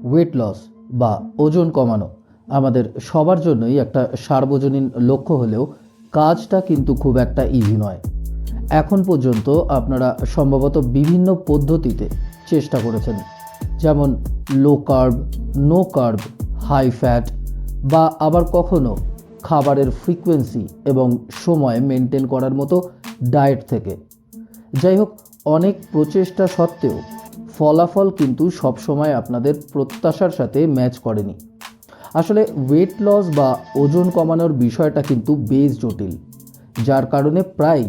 Weight loss বা ওজন কমানো আমাদের সবার জন্যই একটা সার্বজনীন লক্ষ্য হলেও কাজটা কিন্তু খুব একটা ইজি নয়। এখন পর্যন্ত আপনারা সম্ভবত বিভিন্ন পদ্ধতিতে চেষ্টা করেছেন, যেমন low carb, no carb, high fat, বা আবার কখনো খাবারের ফ্রিকোয়েন্সি এবং সময় মেনটেন করার মতো ডায়েট থেকে। যাই হোক, অনেক প্রচেষ্টা সত্ত্বেও ফলাফল কিন্তু সবসময় আপনাদের প্রত্যাশার সাথে ম্যাচ করেনি। আসলে ওয়েট লস বা ওজন কমানোর বিষয়টা কিন্তু বেশ জটিল, যার কারণে প্রায়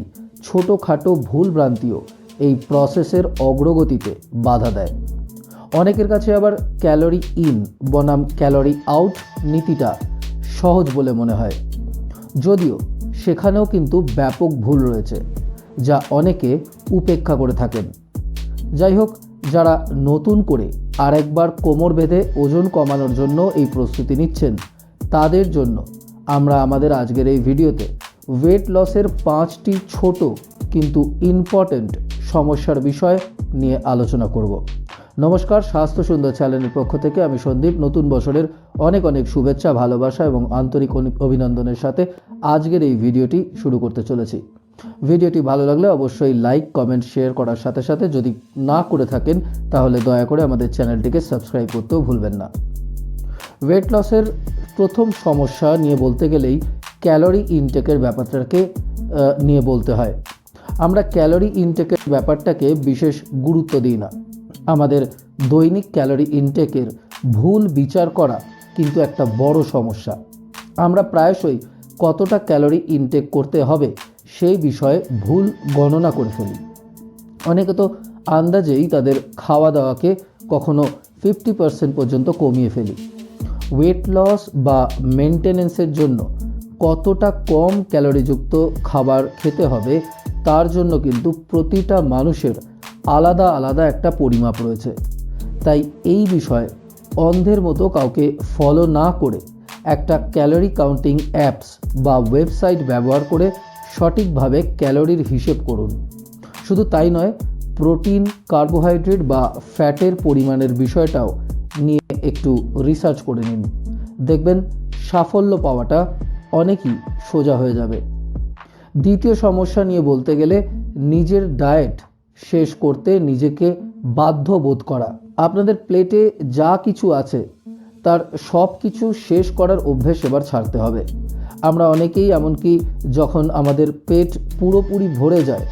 ছোটোখাটো ভুলভ্রান্তিও এই প্রসেসের অগ্রগতিতে বাধা দেয়। অনেকের কাছে আবার ক্যালোরি ইন বনাম ক্যালোরি আউট নীতিটা সহজ বলে মনে হয়, যদিও সেখানেও কিন্তু ব্যাপক ভুল রয়েছে যা অনেকে উপেক্ষা করে থাকেন। যাই হোক, যারা নতুন করে আরেকবার কোমর বেঁধে ওজন কমানোর জন্য এই প্রস্তুতি নিচ্ছেন, তাদের জন্য আমরা আমাদের আজকের এই ভিডিওতে ওয়েট লসের 5টি ছোট কিন্তু ইম্পর্ট্যান্ট সমস্যার বিষয় নিয়ে আলোচনা করব। নমস্কার, স্বাস্থ্য সুন্দর চ্যানেলের পক্ষ থেকে আমি সন্দীপ নতুন বছরের অনেক অনেক শুভেচ্ছা, ভালোবাসা এবং আন্তরিক অভিনন্দনের সাথে আজকের এই ভিডিওটি শুরু করতে চলেছি। ভিডিওটি ভালো লাগলে অবশ্যই লাইক, কমেন্ট, শেয়ার করার সাথে সাথে যদি না করে থাকেন তাহলে দয়া করে আমাদের চ্যানেলটিকে সাবস্ক্রাইব করতেও ভুলবেন না। ওয়েট লসের প্রথম সমস্যা নিয়ে বলতে গেলেই ক্যালোরি ইনটেকের ব্যাপারটাকে নিয়ে বলতে হয়। আমরা ক্যালোরি ইনটেকের ব্যাপারটাকে বিশেষ গুরুত্ব দিই না। আমাদের দৈনিক ক্যালোরি ইনটেকের ভুল বিচার করা কিন্তু একটা বড় সমস্যা। আমরা প্রায়শই কতটা ক্যালোরি ইনটেক করতে হবে সেই বিষয়ে ভুল গণনা করে ফেলি। অনেকে তো আন্দাজেই তাদের খাওয়া দাওয়াকে কখনো 50% পর্যন্ত কমিয়ে ফেলি। ওয়েট লস বা মেনটেনেন্সের জন্য কতটা কম ক্যালোরিযুক্ত খাবার খেতে হবে তার জন্য কিন্তু প্রতিটা মানুষের আলাদা আলাদা একটা পরিমাপ রয়েছে। তাই এই বিষয়ে অন্ধের মতো কাউকে ফলো না করে একটা ক্যালোরি কাউন্টিং অ্যাপস বা ওয়েবসাইট ব্যবহার করে সঠিকভাবে ক্যালোরির হিসেব করুন। শুধু তাই নয়, প্রোটিন, কার্বোহাইড্রেট বা ফ্যাটের পরিমাণের বিষয়টাও নিয়ে একটু রিসার্চ করে নিন। দেখবেন সাফল্য পাওয়াটা অনেকই সোজা হয়ে যাবে। দ্বিতীয় সমস্যা নিয়ে বলতে গেলে নিজের ডায়েট শেষ করতে নিজেকে বাধ্য বোধ করা। আপনাদের প্লেটে যা কিছু আছে তার সব কিছু শেষ করার অভ্যেস এবার ছাড়তে হবে। আমরা অনেকেই এমনকি যখন আমাদের পেট পুরোপুরি ভরে যায়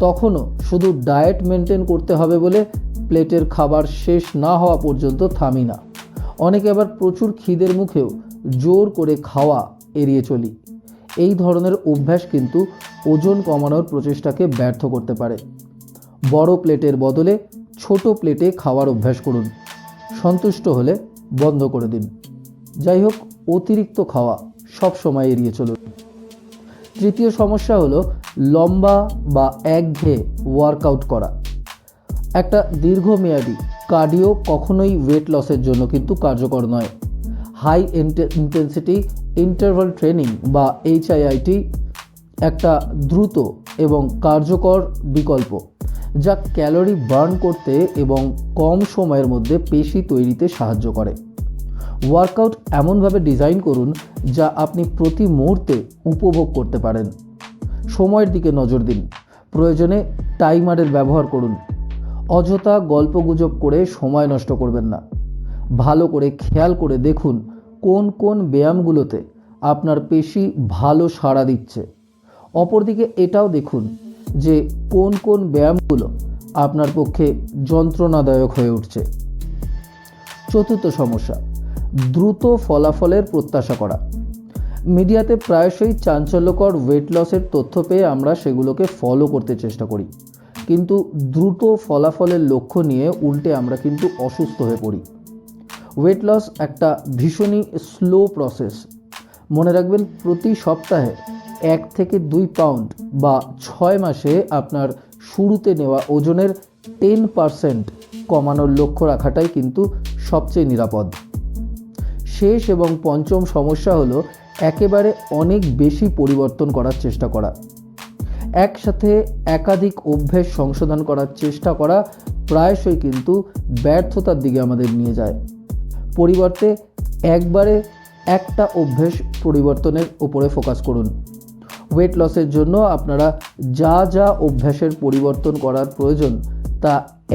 তখনও শুধু ডায়েট মেনটেন করতে হবে বলে প্লেটের খাবার শেষ না হওয়া পর্যন্ত থামি না। অনেকে আবার প্রচুর খিদের মুখেও জোর করে খাওয়া এড়িয়ে চলি। এই ধরনের অভ্যাস কিন্তু ওজন কমানোর প্রচেষ্টাকে ব্যর্থ করতে পারে। বড় প্লেটের বদলে ছোট প্লেটে খাওয়ার অভ্যাস করুন। সন্তুষ্ট হলে বন্ধ করে দিন। যাই হোক, অতিরিক্ত খাওয়া সব সময় এড়িয়ে চলুন। তৃতীয় সমস্যা হলো লম্বা বা একঘেয়ে ওয়ার্কআউট করা। একটা দীর্ঘমেয়াদী কার্ডিও কখনোই ওয়েট লসের জন্য কিন্তু কার্যকর নয়। হাই ইন্টেন্সিটি ইন্টারভাল ট্রেনিং বা HIIT একটা দ্রুত এবং কার্যকর বিকল্প, যা ক্যালোরি বার্ন করতে এবং কম সময়ের মধ্যে পেশি তৈরিতে সাহায্য করে। ওয়ার্কআউট এমনভাবে ডিজাইন করুন যা আপনি প্রতি মুহূর্তে উপভোগ করতে পারেন। সময়ের দিকে নজর দিন, প্রয়োজনে টাইমারের ব্যবহার করুন। অযথা গল্পগুজব করে সময় নষ্ট করবেন না। ভালো করে খেয়াল করে দেখুন কোন কোন ব্যায়ামগুলোতে আপনার পেশি ভালো সাড়া দিচ্ছে। অপরদিকে এটাও দেখুন যে কোন কোন ব্যায়ামগুলো আপনার পক্ষে যন্ত্রণাদায়ক হয়ে উঠছে। চতুর্থ সমস্যা, দ্রুত ফলাফলের প্রত্যাশা করা। মিডিয়াতে প্রায়শই চাঞ্চল্যকর ওয়েট লসের তথ্য পেয়ে আমরা সেগুলোকে ফলো করতে চেষ্টা করি, কিন্তু দ্রুত ফলাফলের লক্ষ্য নিয়ে উল্টে আমরা কিন্তু অসুস্থ হয়ে পড়ি। ওয়েট লস একটা ভীষণই স্লো প্রসেস। মনে রাখবেন, প্রতি সপ্তাহে 1 থেকে 2 পাউন্ড বা 6 মাসে আপনার শুরুতে নেওয়া ওজনের 10% কমানোর লক্ষ্য রাখাটাই কিন্তু সবচেয়ে নিরাপদ। শেষ এবং পঞ্চম সমস্যা হলো একেবারে অনেক বেশি পরিবর্তন করার চেষ্টা করা। একসাথে একাধিক অভ্যেস সংশোধন করার চেষ্টা করা প্রায়শই কিন্তু ব্যর্থতার দিকে আমাদের নিয়ে যায়। পরিবর্তে একবারে একটা অভ্যেস পরিবর্তনের উপরে ফোকাস করুন। ওয়েট লসের জন্য আপনারা যা যা অভ্যাসের পরিবর্তন করার প্রয়োজন তা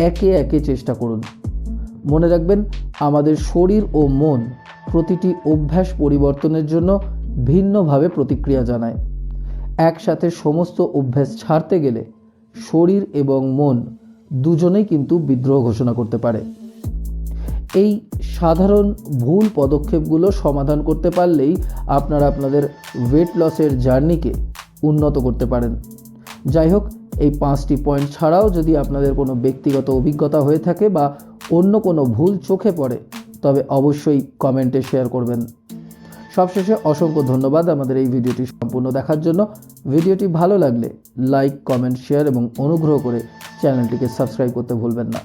একে একে চেষ্টা করুন। মনে রাখবেন, আমাদের শরীর ও মন প্রতিটি অভ্যাস পরিবর্তনের জন্য ভিন্নভাবে প্রতিক্রিয়া জানায়। একসাথে সমস্ত অভ্যাস ছাড়তে গেলে শরীর এবং মন দুজনেই কিন্তু বিদ্রোহ ঘোষণা করতে পারে। এই সাধারণ ভুল পদক্ষেপগুলো সমাধান করতে পারলেই আপনারা আপনাদের ওয়েট লসের জার্নিকে উন্নত করতে পারেন। যাই হোক, এই 5টি পয়েন্ট ছাড়াও যদি আপনাদের কোনো ব্যক্তিগত অভিজ্ঞতা হয়ে থাকে বা অন্য কোনো ভুল চোখে পড়ে, তবে অবশ্যই কমেন্টে শেয়ার করবেন। সবশেষে অসংখ্য ধন্যবাদ আমাদের এই ভিডিওটি সম্পূর্ণ দেখার জন্য। ভিডিওটি ভালো লাগলে লাইক, কমেন্ট, শেয়ার এবং অনুগ্রহ করে চ্যানেলটিকে সাবস্ক্রাইব করতে ভুলবেন না।